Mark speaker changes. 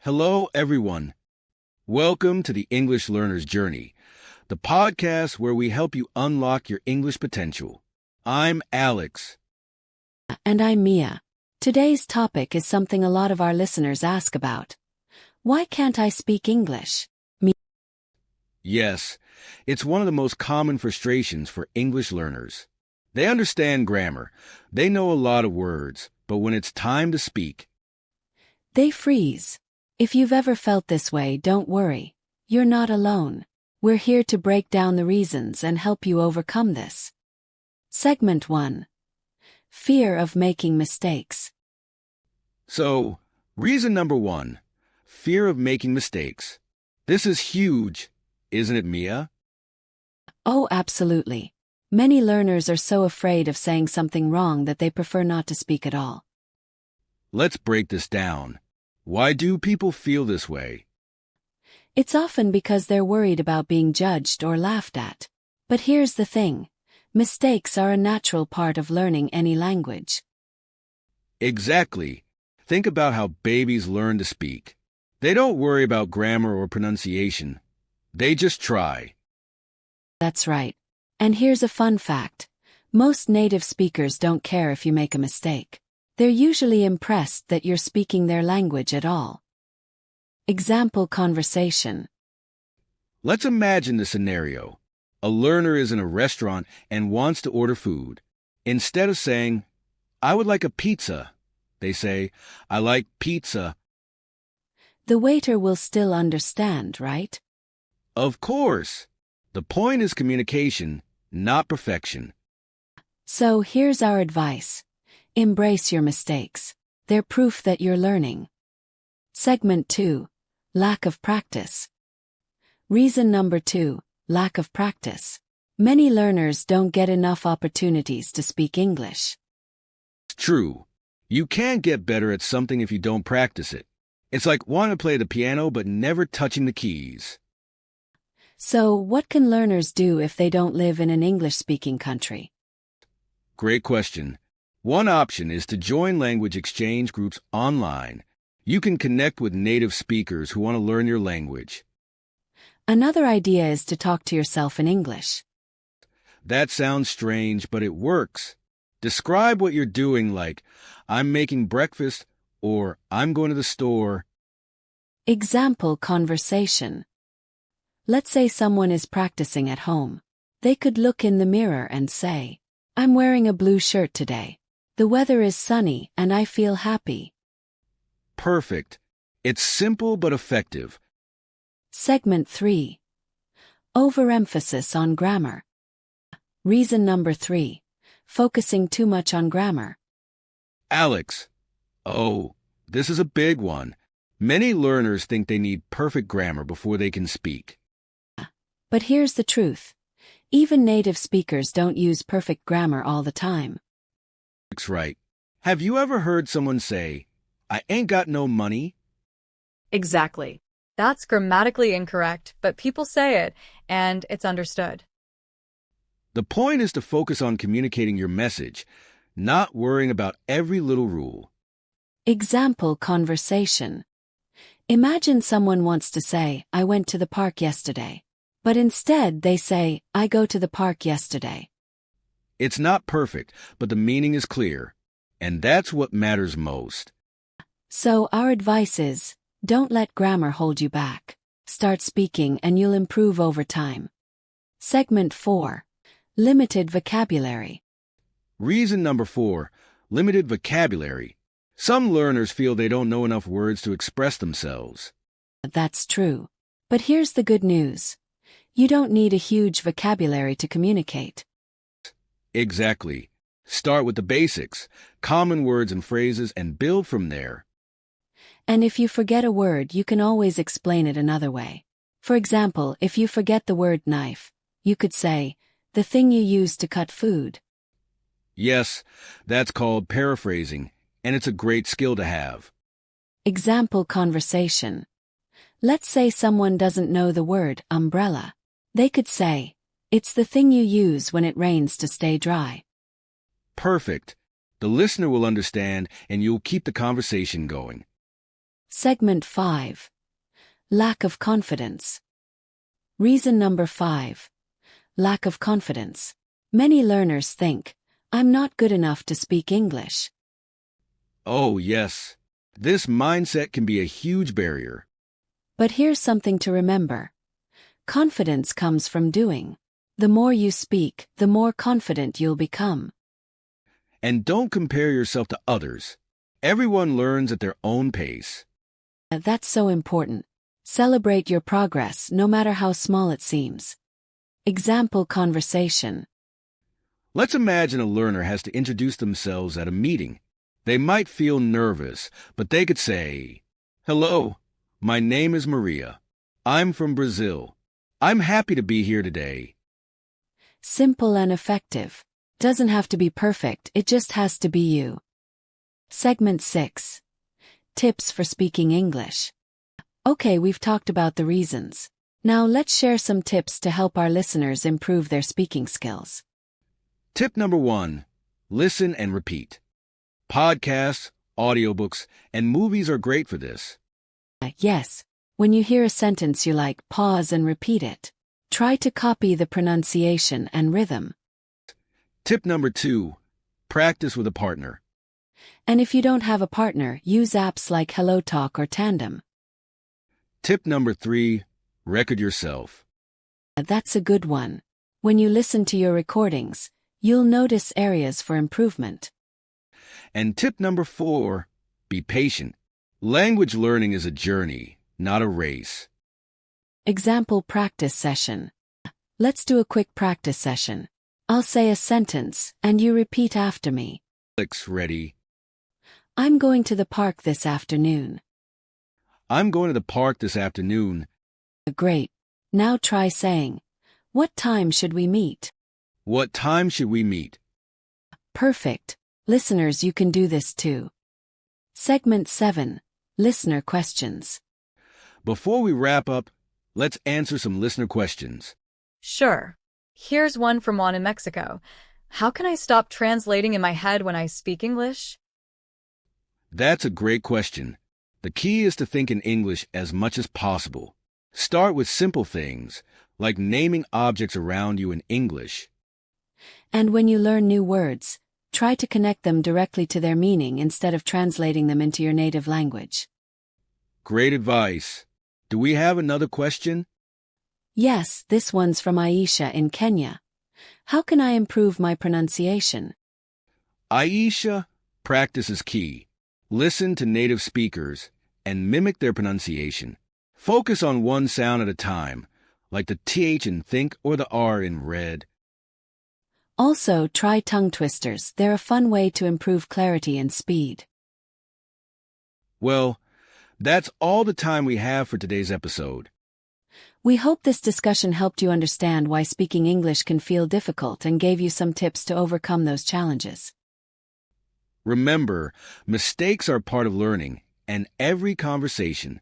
Speaker 1: Hello, everyone. Welcome to the English Learner's Journey, the podcast where we help you unlock your English potential. I'm Alex.
Speaker 2: And I'm Mia. Today's topic is something a lot of our listeners ask about. Why can't I speak English?
Speaker 1: Yes, it's one of the most common frustrations for English learners. They understand grammar, they know a lot of words, but when it's time to speak,
Speaker 2: They freeze. If you've ever felt this way, don't worry. You're not alone. We're here to break down the reasons and help you overcome this. Segment 1. Fear of making mistakes.
Speaker 1: So, reason number one, fear of making mistakes. This is huge, isn't it, Mia?
Speaker 2: Oh, absolutely. Many learners are so afraid of saying something wrong that they prefer not to speak at all.
Speaker 1: Let's break this down. Why do people feel this way?
Speaker 2: It's often because they're worried about being judged or laughed at. But here's the thing. Mistakes are a natural part of learning any language.
Speaker 1: Exactly. Think about how babies learn to speak. They don't worry about grammar or pronunciation. They just try.
Speaker 2: That's right. And here's a fun fact. Most native speakers don't care if you make a mistake. They're usually impressed that you're speaking their language at all. Example conversation.
Speaker 1: Let's imagine the scenario. A learner is in a restaurant and wants to order food. Instead of saying, "I would like a pizza," they say, "I like pizza."
Speaker 2: The waiter will still understand, right?
Speaker 1: Of course. The point is communication, not perfection.
Speaker 2: So here's our advice. Embrace your mistakes. They're proof that you're learning. Segment 2. Lack of practice. Reason number 2. Lack of practice. Many learners don't get enough opportunities to speak English.
Speaker 1: It's true. You can't get better at something if you don't practice it. It's like wanting to play the piano but never touching the keys.
Speaker 2: So, what can learners do if they don't live in an English-speaking country?
Speaker 1: Great question. One option is to join language exchange groups online. You can connect with native speakers who want to learn your language.
Speaker 2: Another idea is to talk to yourself in English.
Speaker 1: That sounds strange, but it works. Describe what you're doing like, "I'm making breakfast," or "I'm going to the store."
Speaker 2: Example conversation. Let's say someone is practicing at home. They could look in the mirror and say, "I'm wearing a blue shirt today. The weather is sunny and I feel happy."
Speaker 1: Perfect. It's simple but effective.
Speaker 2: Segment 3. Overemphasis on grammar. Reason number 3. Focusing too much on grammar.
Speaker 1: Alex. Oh, this is a big one. Many learners think they need perfect grammar before they can speak.
Speaker 2: But here's the truth. Even native speakers don't use perfect grammar all the time.
Speaker 1: That's right. Have you ever heard someone say, "I ain't got no money"?
Speaker 3: Exactly. That's grammatically incorrect, but people say it, and it's understood.
Speaker 1: The point is to focus on communicating your message, not worrying about every little rule.
Speaker 2: Example conversation. Imagine someone wants to say, "I went to the park yesterday." But instead they say, "I go to the park yesterday."
Speaker 1: It's not perfect, but the meaning is clear. And that's what matters most.
Speaker 2: So our advice is, don't let grammar hold you back. Start speaking and you'll improve over time. Segment 4. Limited vocabulary.
Speaker 1: Reason number 4, limited vocabulary. Some learners feel they don't know enough words to express themselves.
Speaker 2: That's true. But here's the good news. You don't need a huge vocabulary to communicate.
Speaker 1: Exactly. Start with the basics, common words and phrases, and build from there.
Speaker 2: And if you forget a word, you can always explain it another way. For example, if you forget the word knife, you could say, "the thing you use to cut food."
Speaker 1: Yes, that's called paraphrasing, and it's a great skill to have.
Speaker 2: Example conversation. Let's say someone doesn't know the word umbrella. They could say, "It's the thing you use when it rains to stay dry."
Speaker 1: Perfect. The listener will understand, and you'll keep the conversation going.
Speaker 2: Segment 5. Lack of confidence. Reason number 5. Lack of confidence. Many learners think, I'm not good enough to speak English.
Speaker 1: Oh, yes. This mindset can be a huge barrier.
Speaker 2: But here's something to remember. Confidence comes from doing. The more you speak, the more confident you'll become.
Speaker 1: And don't compare yourself to others. Everyone learns at their own pace.
Speaker 2: That's so important. Celebrate your progress no matter how small it seems. Example conversation.
Speaker 1: Let's imagine a learner has to introduce themselves at a meeting. They might feel nervous, but they could say, "Hello, my name is Maria. I'm from Brazil. I'm happy to be here today."
Speaker 2: Simple and effective. Doesn't have to be perfect, it just has to be you. Segment 6. Tips for speaking English. Okay, we've talked about the reasons. Now let's share some tips to help our listeners improve their speaking skills.
Speaker 1: Tip number 1. Listen and repeat. Podcasts, audiobooks, and movies are great for this.
Speaker 2: Yes, when you hear a sentence you like, pause and repeat it. Try to copy the pronunciation and rhythm.
Speaker 1: Tip number 2. Practice with a partner.
Speaker 2: And if you don't have a partner, use apps like HelloTalk or Tandem.
Speaker 1: Tip number 3. Record yourself.
Speaker 2: That's a good one. When you listen to your recordings, you'll notice areas for improvement.
Speaker 1: And tip number 4. Be patient. Language learning is a journey, not a race.
Speaker 2: Example practice session. Let's do a quick practice session. I'll say a sentence, and you repeat after me.
Speaker 1: Alex, ready?
Speaker 2: I'm going to the park this afternoon.
Speaker 1: I'm going to the park this afternoon.
Speaker 2: Great. Now try saying, what time should we meet?
Speaker 1: What time should we meet?
Speaker 2: Perfect. Listeners, you can do this too. Segment 7. Listener questions.
Speaker 1: Before we wrap up, let's answer some listener questions.
Speaker 3: Sure. Here's one from Juan in Mexico. How can I stop translating in my head when I speak English?
Speaker 1: That's a great question. The key is to think in English as much as possible. Start with simple things, like naming objects around you in English.
Speaker 2: And when you learn new words, try to connect them directly to their meaning instead of translating them into your native language.
Speaker 1: Great advice. Do we have another question?
Speaker 2: Yes, this one's from Aisha in Kenya. How can I improve my pronunciation?
Speaker 1: Aisha, practice is key. Listen to native speakers and mimic their pronunciation. Focus on one sound at a time, like the TH in think or the R in read.
Speaker 2: Also, try tongue twisters. They're a fun way to improve clarity and speed.
Speaker 1: Well, that's all the time we have for today's episode.
Speaker 2: We hope this discussion helped you understand why speaking English can feel difficult and gave you some tips to overcome those challenges.
Speaker 1: Remember, mistakes are part of learning, and every conversation,